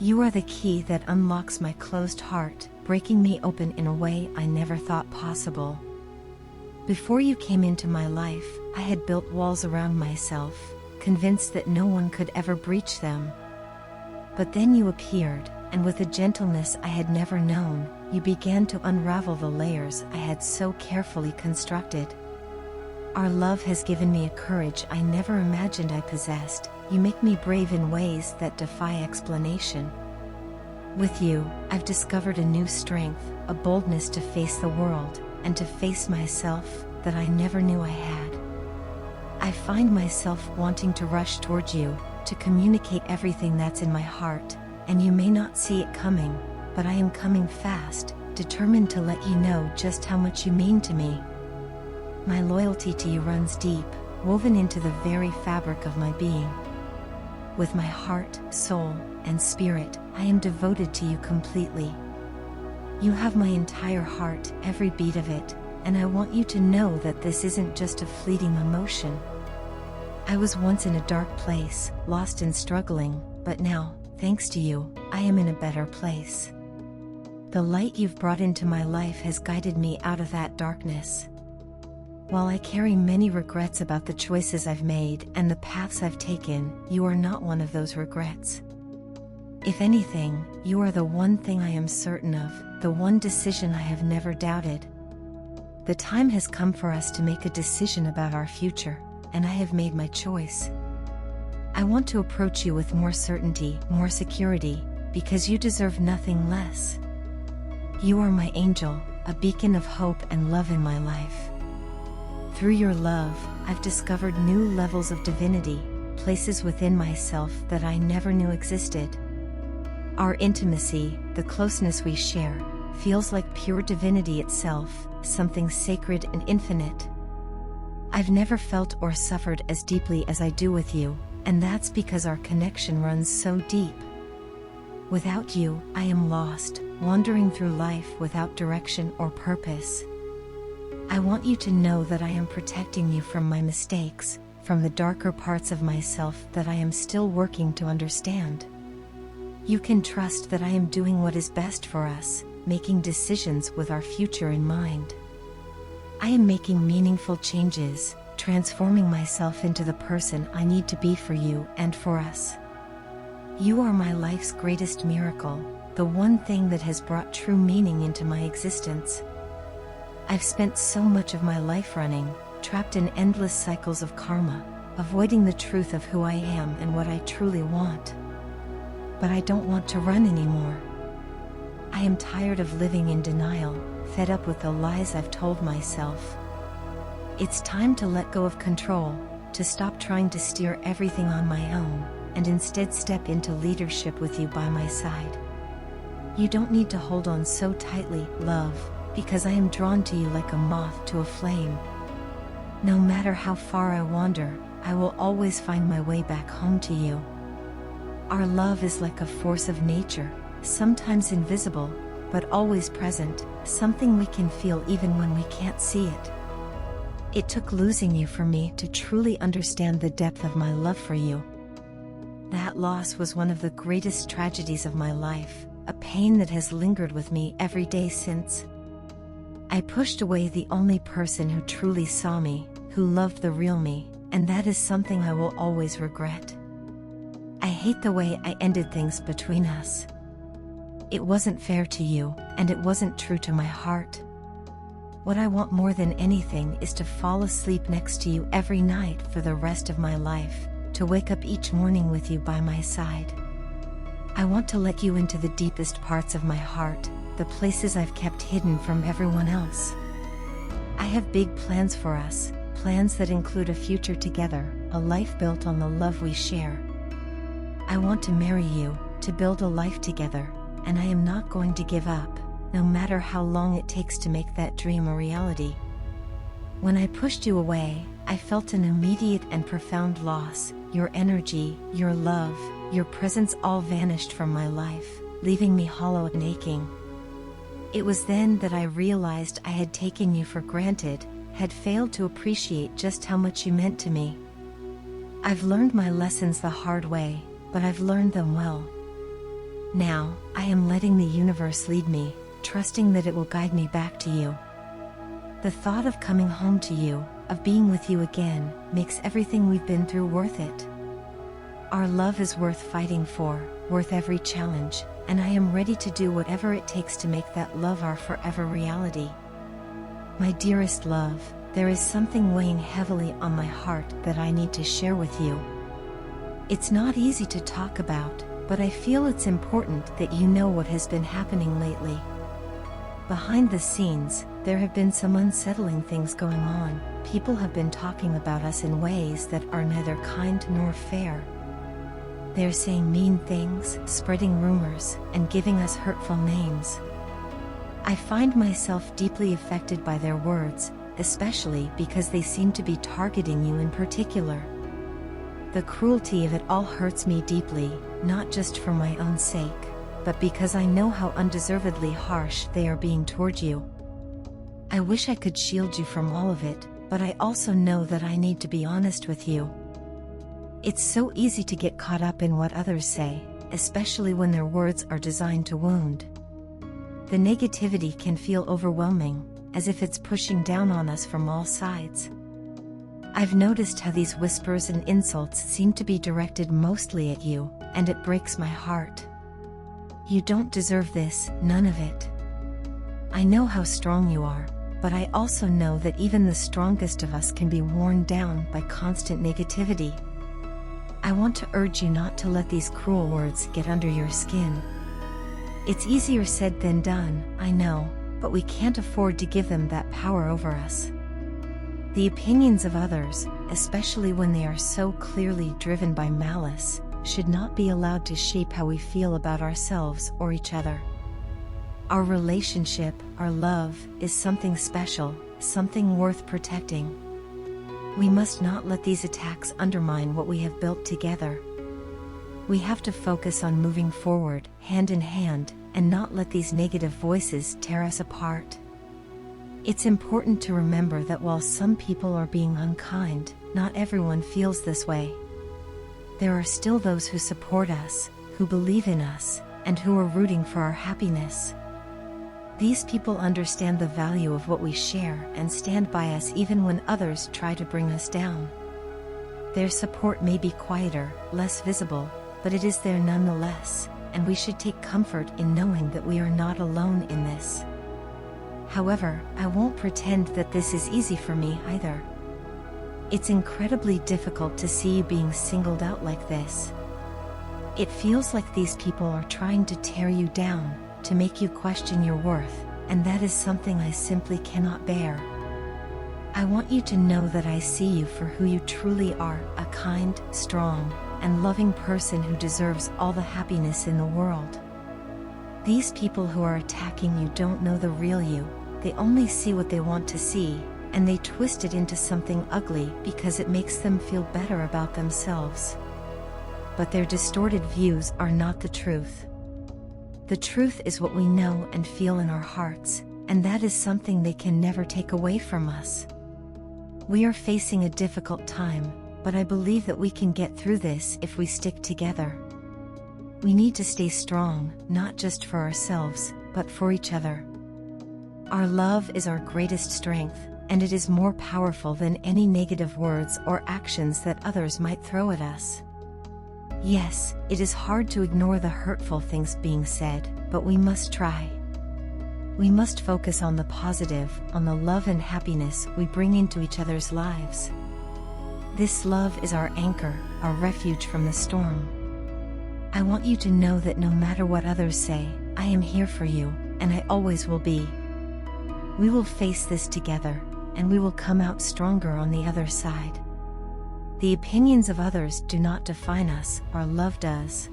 You are the key that unlocks my closed heart, breaking me open in a way I never thought possible. Before you came into my life, I had built walls around myself, convinced that no one could ever breach them. But then you appeared, and with a gentleness I had never known, you began to unravel the layers I had so carefully constructed. Our love has given me a courage I never imagined I possessed. You make me brave in ways that defy explanation. With you, I've discovered a new strength, a boldness to face the world, and to face myself that I never knew I had. I find myself wanting to rush towards you, to communicate everything that's in my heart, and you may not see it coming, but I am coming fast, determined to let you know just how much you mean to me. My loyalty to you runs deep, woven into the very fabric of my being. With my heart, soul, and spirit, I am devoted to you completely. You have my entire heart, every beat of it, and I want you to know that this isn't just a fleeting emotion. I was once in a dark place, lost and struggling, but now, thanks to you, I am in a better place. The light you've brought into my life has guided me out of that darkness. While I carry many regrets about the choices I've made and the paths I've taken, you are not one of those regrets. If anything, you are the one thing I am certain of, the one decision I have never doubted. The time has come for us to make a decision about our future, and I have made my choice. I want to approach you with more certainty, more security, because you deserve nothing less. You are my angel, a beacon of hope and love in my life. Through your love, I've discovered new levels of divinity, places within myself that I never knew existed. Our intimacy, the closeness we share, feels like pure divinity itself, something sacred and infinite. I've never felt or suffered as deeply as I do with you, and that's because our connection runs so deep. Without you, I am lost, wandering through life without direction or purpose. I want you to know that I am protecting you from my mistakes, from the darker parts of myself that I am still working to understand. You can trust that I am doing what is best for us, making decisions with our future in mind. I am making meaningful changes, transforming myself into the person I need to be for you and for us. You are my life's greatest miracle, the one thing that has brought true meaning into my existence. I've spent so much of my life running, trapped in endless cycles of karma, avoiding the truth of who I am and what I truly want. But I don't want to run anymore. I am tired of living in denial, fed up with the lies I've told myself. It's time to let go of control, to stop trying to steer everything on my own, and instead step into leadership with you by my side. You don't need to hold on so tightly, love, because I am drawn to you like a moth to a flame. No matter how far I wander, I will always find my way back home to you. Our love is like a force of nature, sometimes invisible, but always present, something we can feel even when we can't see it. It took losing you for me to truly understand the depth of my love for you. That loss was one of the greatest tragedies of my life, a pain that has lingered with me every day since. I pushed away the only person who truly saw me, who loved the real me, and that is something I will always regret. I hate the way I ended things between us. It wasn't fair to you, and it wasn't true to my heart. What I want more than anything is to fall asleep next to you every night for the rest of my life, to wake up each morning with you by my side. I want to let you into the deepest parts of my heart, the places I've kept hidden from everyone else. I have big plans for us, plans that include a future together, a life built on the love we share. I want to marry you, to build a life together, and I am not going to give up, no matter how long it takes to make that dream a reality. When I pushed you away, I felt an immediate and profound loss. Your energy, your love, your presence all vanished from my life, leaving me hollow and aching. It was then that I realized I had taken you for granted, had failed to appreciate just how much you meant to me. I've learned my lessons the hard way, but I've learned them well. Now, I am letting the universe lead me, trusting that it will guide me back to you. The thought of coming home to you, of being with you again, makes everything we've been through worth it. Our love is worth fighting for, worth every challenge, and I am ready to do whatever it takes to make that love our forever reality. My dearest love, there is something weighing heavily on my heart that I need to share with you. It's not easy to talk about, but I feel it's important that you know what has been happening lately. Behind the scenes, there have been some unsettling things going on. People have been talking about us in ways that are neither kind nor fair. They're saying mean things, spreading rumors, and giving us hurtful names. I find myself deeply affected by their words, especially because they seem to be targeting you in particular. The cruelty of it all hurts me deeply, not just for my own sake, but because I know how undeservedly harsh they are being toward you. I wish I could shield you from all of it, but I also know that I need to be honest with you. It's so easy to get caught up in what others say, especially when their words are designed to wound. The negativity can feel overwhelming, as if it's pushing down on us from all sides. I've noticed how these whispers and insults seem to be directed mostly at you, and it breaks my heart. You don't deserve this, none of it. I know how strong you are, but I also know that even the strongest of us can be worn down by constant negativity. I want to urge you not to let these cruel words get under your skin. It's easier said than done, I know, but we can't afford to give them that power over us. The opinions of others, especially when they are so clearly driven by malice, should not be allowed to shape how we feel about ourselves or each other. Our relationship, our love, is something special, something worth protecting. We must not let these attacks undermine what we have built together. We have to focus on moving forward, hand in hand, and not let these negative voices tear us apart. It's important to remember that while some people are being unkind, not everyone feels this way. There are still those who support us, who believe in us, and who are rooting for our happiness. These people understand the value of what we share and stand by us even when others try to bring us down. Their support may be quieter, less visible, but it is there nonetheless, and we should take comfort in knowing that we are not alone in this. However, I won't pretend that this is easy for me either. It's incredibly difficult to see you being singled out like this. It feels like these people are trying to tear you down, to make you question your worth, and that is something I simply cannot bear. I want you to know that I see you for who you truly are, a kind, strong, and loving person who deserves all the happiness in the world. These people who are attacking you don't know the real you, they only see what they want to see, and they twist it into something ugly because it makes them feel better about themselves. But their distorted views are not the truth. The truth is what we know and feel in our hearts, and that is something they can never take away from us. We are facing a difficult time, but I believe that we can get through this if we stick together. We need to stay strong, not just for ourselves, but for each other. Our love is our greatest strength, and it is more powerful than any negative words or actions that others might throw at us. Yes, it is hard to ignore the hurtful things being said, but we must try. We must focus on the positive, on the love and happiness we bring into each other's lives. This love is our anchor, our refuge from the storm. I want you to know that no matter what others say, I am here for you, and I always will be. We will face this together, and we will come out stronger on the other side. The opinions of others do not define us, our love does.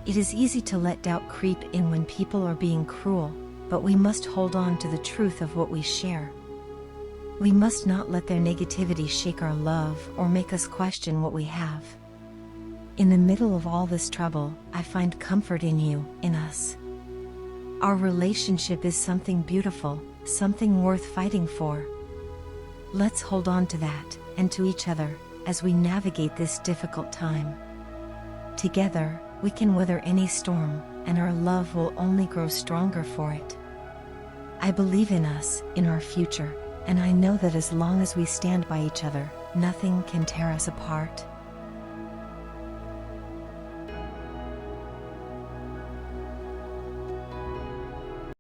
It is easy to let doubt creep in when people are being cruel, but we must hold on to the truth of what we share. We must not let their negativity shake our love or make us question what we have. In the middle of all this trouble, I find comfort in you, in us. Our relationship is something beautiful, something worth fighting for. Let's hold on to that, and to each other, as we navigate this difficult time. Together, we can weather any storm, and our love will only grow stronger for it. I believe in us, in our future, and I know that as long as we stand by each other, nothing can tear us apart.